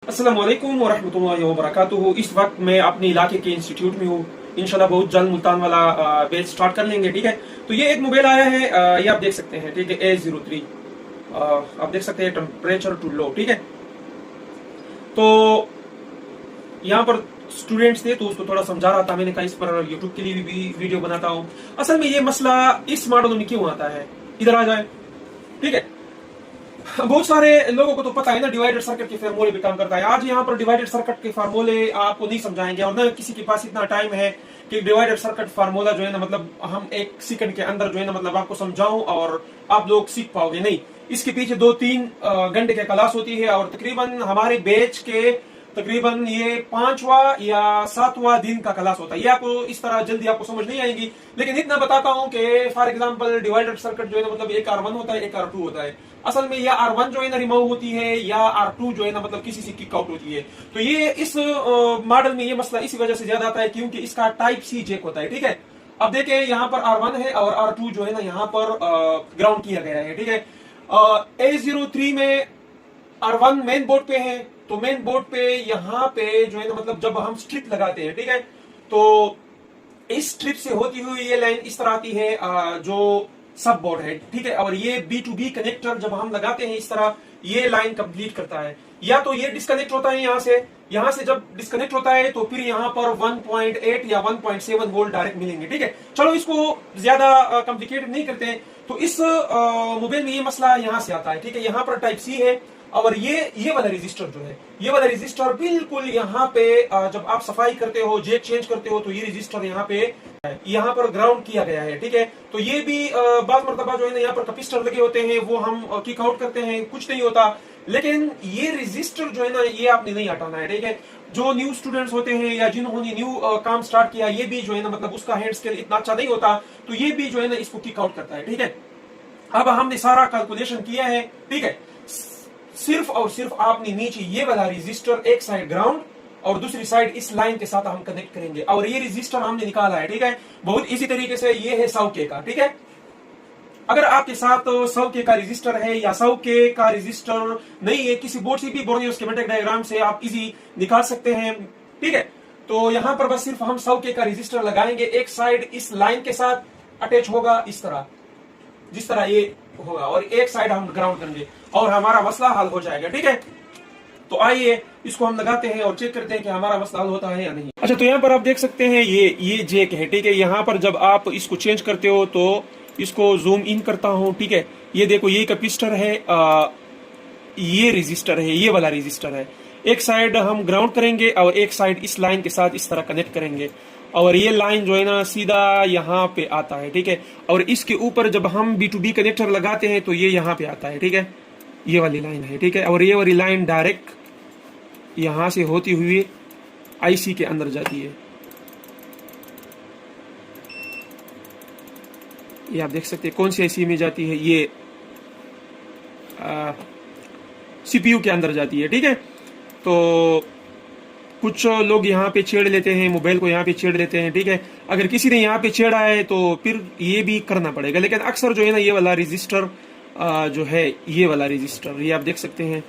अस्सलाम वालेकुम व रहमतुल्लाहि व बरकातुहू। इस वक्त मैं अपने इलाके के इंस्टीट्यूट में हूँ। इंशाल्लाह बहुत जल्द मुल्तान वाला बैच स्टार्ट कर लेंगे, ठीक है। तो ये एक मोबाइल आया है, ये आप देख सकते हैं, ठीक है, A03। आप देख सकते हैं टेम्परेचर टू लो, ठीक है। तो यहाँ पर स्टूडेंट्स थे तो उसको थोड़ा समझा रहा था, मैंने कहा इस पर यूट्यूब के लिए भी वीडियो बनाता हूँ। असल में ये मसला इस मॉडल में क्यों आता है, इधर आ जाए, ठीक है। बहुत सारे लोगों को तो पता है ना डिवाइडेड सर्किट के फार्मूले भी काम करता है। आज यहाँ पर डिवाइडेड सर्किट के फार्मूले आपको नहीं समझाएंगे और न किसी के पास इतना टाइम है कि डिवाइडेड सर्किट फार्मूला जो है ना मतलब हम एक सेकंड के अंदर जो है ना मतलब आपको समझाऊं और आप लोग सीख पाओगे, नहीं। इसके पीछे 2-3 घंटे की क्लास होती है और तकरीबन हमारे बैच के तकरीबन ये 5वां या 7वां दिन का क्लास होता है। ये आपको इस तरह जल्दी आपको समझ नहीं आएगी, लेकिन इतना बताता हूँ कि फॉर एग्जांपल डिवाइडेड सर्किट जो है ना मतलब एक R1 होता है, एक R2 होता है। असल में या R1 जो है ना रिमूव होती है या R2 जो है ना मतलब किसी से किक आउट होती है। तो ये इस मॉडल में ये मसला इसी वजह से ज्यादा आता है क्योंकि इसका टाइप सी जैक होता है, ठीक है। अब देखें यहाँ पर R1 है और R2 जो है ना यहाँ पर ग्राउंड किया गया है, ठीक है। A03 में R1 मेन बोर्ड पे है, तो मेन बोर्ड पे यहाँ पे जो है ना मतलब जब हम स्ट्रिप लगाते हैं, ठीक है, तो इस स्ट्रिप से होती हुई ये लाइन इस तरह आती है जो सब बोर्ड है, ठीक है। और ये B2B कनेक्टर जब हम लगाते हैं इस तरह ये लाइन कंप्लीट करता है। या तो ये डिस्कनेक्ट होता है यहाँ से जब डिस्कनेक्ट होता है तो फिर यहाँ पर 1.8 या 1.7 वोल्ट डायरेक्ट मिलेंगे, ठीक है। चलो इसको ज्यादा कॉम्प्लिकेटेड नहीं करते हैं। तो इस मोबाइल में ये मसला यहाँ से आता है, ठीक है। यहाँ पर टाइप सी है और ये वाला रजिस्टर जो है, ये वाला रजिस्टर बिल्कुल यहाँ पे जब आप सफाई करते हो, जेक चेंज करते हो, तो ये रजिस्टर यहाँ पर ग्राउंड किया गया है, ठीक है। तो ये भी बाज़ मर्तबा जो है ना यहाँ पर कैपेसिटर लगे होते हैं, वो हम किक आउट करते हैं, कुछ नहीं होता। लेकिन ये रजिस्टर जो है ना ये आपने नहीं हटाना है, ठीक है। जो न्यू स्टूडेंट्स होते हैं या जिन्होंने न्यू काम स्टार्ट किया, ये भी जो है ना मतलब उसका हैंड स्केल इतना अच्छा नहीं होता, तो ये भी जो है ना इसको किक आउट करता है, ठीक है। अब हमने सारा कैलकुलेशन किया है, ठीक है। सिर्फ और सिर्फ आपने नीचे ये वाला रजिस्टर एक साइड ग्राउंड और दूसरी साइड इस लाइन के साथ हम कनेक्ट करेंगे और ये रजिस्टर हमने निकाला है, ठीक है। बहुत इजी तरीके से ये है 100K का, ठीक है। अगर आपके साथ 100K का रजिस्टर है या 100K का रजिस्टर नहीं है, किसी बोर्ड से भी बोर्नियो स्कीमेटिक डायग्राम से आप इजी निकाल सकते हैं, ठीक है। तो यहाँ पर बस सिर्फ हम 100K का रजिस्टर लगाएंगे, एक साइड इस लाइन के साथ अटैच होगा इस तरह, जिस तरह ये होगा, और एक साइड हम ग्राउंड करेंगे और हमारा मसला हल हो जाएगा, ठीक है। तो आइए इसको हम लगाते हैं और चेक करते हैं कि हमारा मसला हल होता है या नहीं। अच्छा, तो यहाँ पर आप देख सकते हैं ये जैक है, ठीक है। यहाँ पर जब आप इसको चेंज करते हो तो इसको जूम इन करता हूँ, ठीक है। ये देखो ये कैपेसिटर है, ये रजिस्टर है, ये वाला रजिस्टर है। एक साइड हम ग्राउंड करेंगे और एक साइड इस लाइन के साथ इस तरह कनेक्ट करेंगे और ये लाइन जो है ना सीधा यहाँ पे आता है, ठीक है। और इसके ऊपर जब हम B2B कनेक्टर लगाते हैं तो ये यहाँ पे आता है, ठीक है। ये वाली लाइन है, ठीक है। और ये वाली लाइन डायरेक्ट यहाँ से होती हुई IC के अंदर जाती है। ये आप देख सकते हैं कौन सी IC में जाती है, ये CPU के अंदर जाती है, ठीक है। तो कुछ लोग यहाँ पे छेड़ लेते हैं, मोबाइल को यहाँ पे छेड़ लेते हैं, ठीक है। अगर किसी ने यहाँ पे छेड़ा है तो फिर ये भी करना पड़ेगा, लेकिन अक्सर जो है ना ये वाला रजिस्टर जो है, ये वाला रजिस्टर, ये आप देख सकते हैं,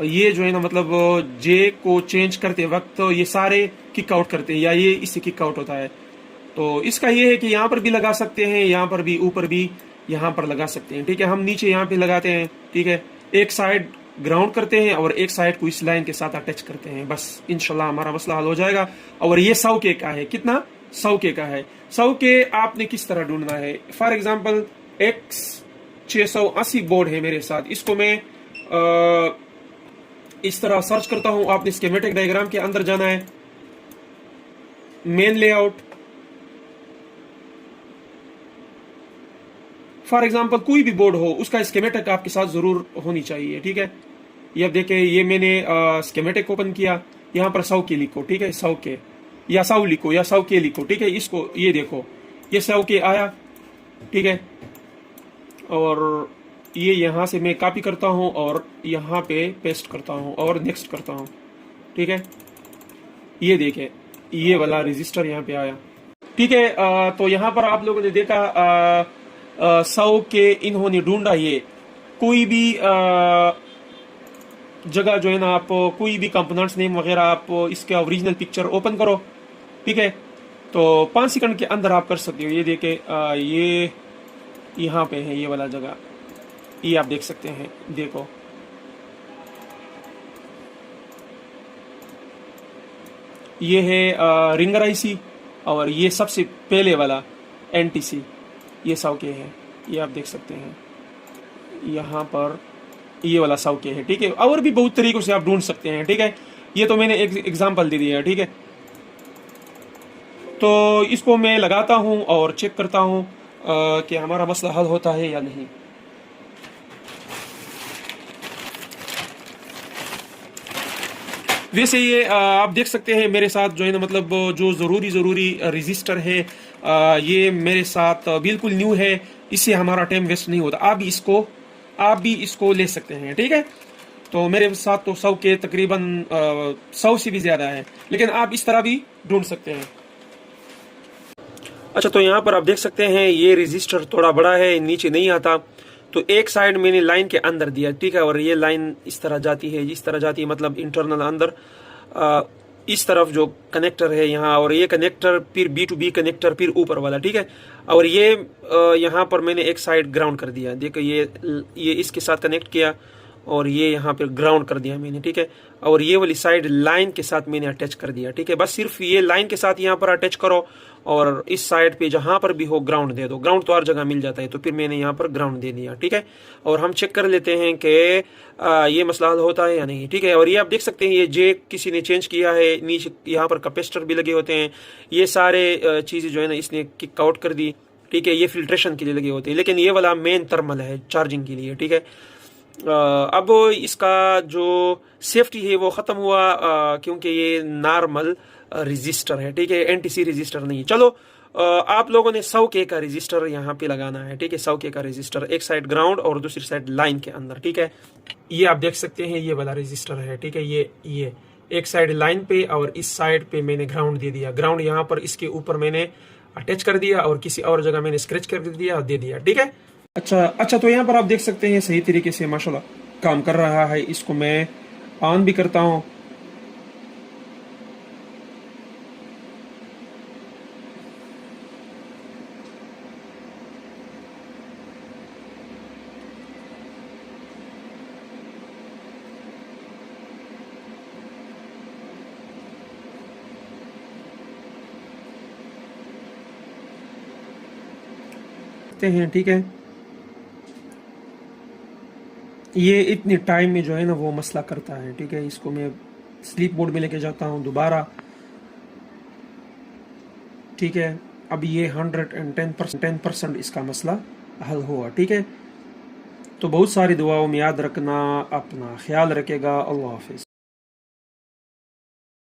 ये जो है ना मतलब जे को चेंज करते वक्त ये सारे किक आउट करते हैं या ये इससे किक आउट होता है। तो इसका ये है कि यहाँ पर भी लगा सकते हैं, यहाँ पर भी, ऊपर भी यहाँ पर लगा सकते हैं, ठीक है। हम नीचे यहाँ पे लगाते हैं, ठीक है। एक साइड ग्राउंड करते हैं और एक साइड को इस लाइन के साथ अटैच करते हैं, बस इंशाल्लाह हमारा मसला हल हो जाएगा। और ये 100K का है, कितना 100K का है। 100K आपने किस तरह ढूंढना है, फॉर एग्जांपल X680 बोर्ड है मेरे साथ, इसको मैं इस तरह सर्च करता हूं। आपने स्कीमेटिक डायग्राम के अंदर जाना है, मेन लेआउट, फॉर एग्जांपल कोई भी बोर्ड हो उसका स्कीमेटिक आपके साथ जरूर होनी चाहिए, ठीक है। ये अब देखें, ये मैंने स्कीमेटिक ओपन किया, यहाँ पर 100K लिखो, ठीक है, 100K या 100 लिखो या 100K लिखो, ठीक है। इसको ये देखो, ये 100K आया, ठीक है। और ये यहाँ से मैं कॉपी करता हूँ और यहाँ पे पेस्ट करता हूँ और नेक्स्ट करता हूँ, ठीक है। ये देखें ये वाला रजिस्टर यहाँ पे आया, ठीक है। तो यहाँ पर आप लोगों ने देखा 100K इन्होंने ढूंढा, ये कोई भी जगह जो है ना आप कोई भी कंपोनेंट्स नेम वगैरह आप इसके ओरिजिनल पिक्चर ओपन करो, ठीक है। तो 5 सेकंड के अंदर आप कर सकते हो। ये देखे ये यहाँ पे है ये वाला जगह, ये आप देख सकते हैं। देखो ये है रिंगर आईसी और ये सबसे पहले वाला एनटीसी, ये साउके है, ये आप देख सकते हैं। यहाँ पर ये वाला साउके है, ठीक है। और भी बहुत तरीकों से आप ढूंढ सकते हैं, ठीक है। ये तो मैंने एक एग्जांपल दे दिया है, ठीक है। तो इसको मैं लगाता हूँ और चेक करता हूँ कि हमारा मसला हल होता है या नहीं। वैसे ये आप देख सकते हैं मेरे साथ जो है ना, मतलब जो ज़रूरी रजिस्टर है ये मेरे साथ बिल्कुल न्यू है, इससे हमारा टाइम वेस्ट नहीं होता। आप भी इसको ले सकते हैं, ठीक है। तो मेरे साथ तो 100 के तकरीबन 100 से भी ज़्यादा है, लेकिन आप इस तरह भी ढूंढ सकते हैं। अच्छा, तो यहाँ पर आप देख सकते हैं ये रजिस्टर थोड़ा बड़ा है, नीचे नहीं आता। तो एक साइड मैंने लाइन के अंदर दिया, ठीक है। और ये लाइन इस तरह जाती है, इस तरह जाती है, मतलब इंटरनल अंदर इस तरफ जो कनेक्टर है यहाँ, और ये कनेक्टर फिर B2B कनेक्टर फिर ऊपर वाला, ठीक है। और ये यहाँ पर मैंने एक साइड ग्राउंड कर दिया। देखो ये इसके साथ कनेक्ट किया और ये यहाँ पे ग्राउंड कर दिया मैंने, ठीक है। और ये वाली साइड लाइन के साथ मैंने अटैच कर दिया, ठीक है। बस सिर्फ ये लाइन के साथ यहाँ पर अटैच करो और इस साइड पे जहाँ पर भी हो ग्राउंड दे दो। ग्राउंड तो हर जगह मिल जाता है, तो फिर मैंने यहाँ पर ग्राउंड दे दिया, ठीक है। और हम चेक कर लेते हैं कि ये मसला हल होता है या नहीं, ठीक है। और ये आप देख सकते हैं ये जे किसी ने चेंज किया है, नीचे यहाँ पर कैपेसिटर भी लगे होते हैं। ये सारे चीज़ें जो है ना इसने किक आउट कर दी, ठीक है। ये फिल्ट्रेशन के लिए लगे होते हैं, लेकिन ये वाला मेन थर्मल है चार्जिंग के लिए, ठीक है। अब इसका जो सेफ्टी है वो ख़त्म हुआ क्योंकि ये नॉर्मल रजिस्टर है, ठीक है, एनटीसी रजिस्टर नहीं। चलो आप लोगों ने 100 के का रजिस्टर यहाँ पे लगाना है, ठीक है। 100 के का रजिस्टर, एक साइड ग्राउंड और दूसरी साइड लाइन के अंदर, ठीक है। ये आप देख सकते हैं ये वाला रजिस्टर है, ठीक है। ये एक साइड लाइन पे और इस साइड पे मैंने ग्राउंड दे दिया। ग्राउंड यहाँ पर इसके ऊपर मैंने अटैच कर दिया और किसी और जगह मैंने स्क्रैच कर दिया और दे दिया, ठीक है। अच्छा, तो यहाँ पर आप देख सकते हैं सही तरीके से माशाल्लाह काम कर रहा है। इसको मैं ऑन भी करता हूँ। हैं, ठीक है। ये इतने टाइम में जो है ना वो मसला करता है, ठीक है। इसको मैं स्लीप मोड में लेके जाता हूँ दोबारा, ठीक है। अब ये 110% इसका मसला हल हुआ, ठीक है। तो बहुत सारी दुआओं में याद रखना, अपना ख्याल रखेगा। अल्लाह हाफिज।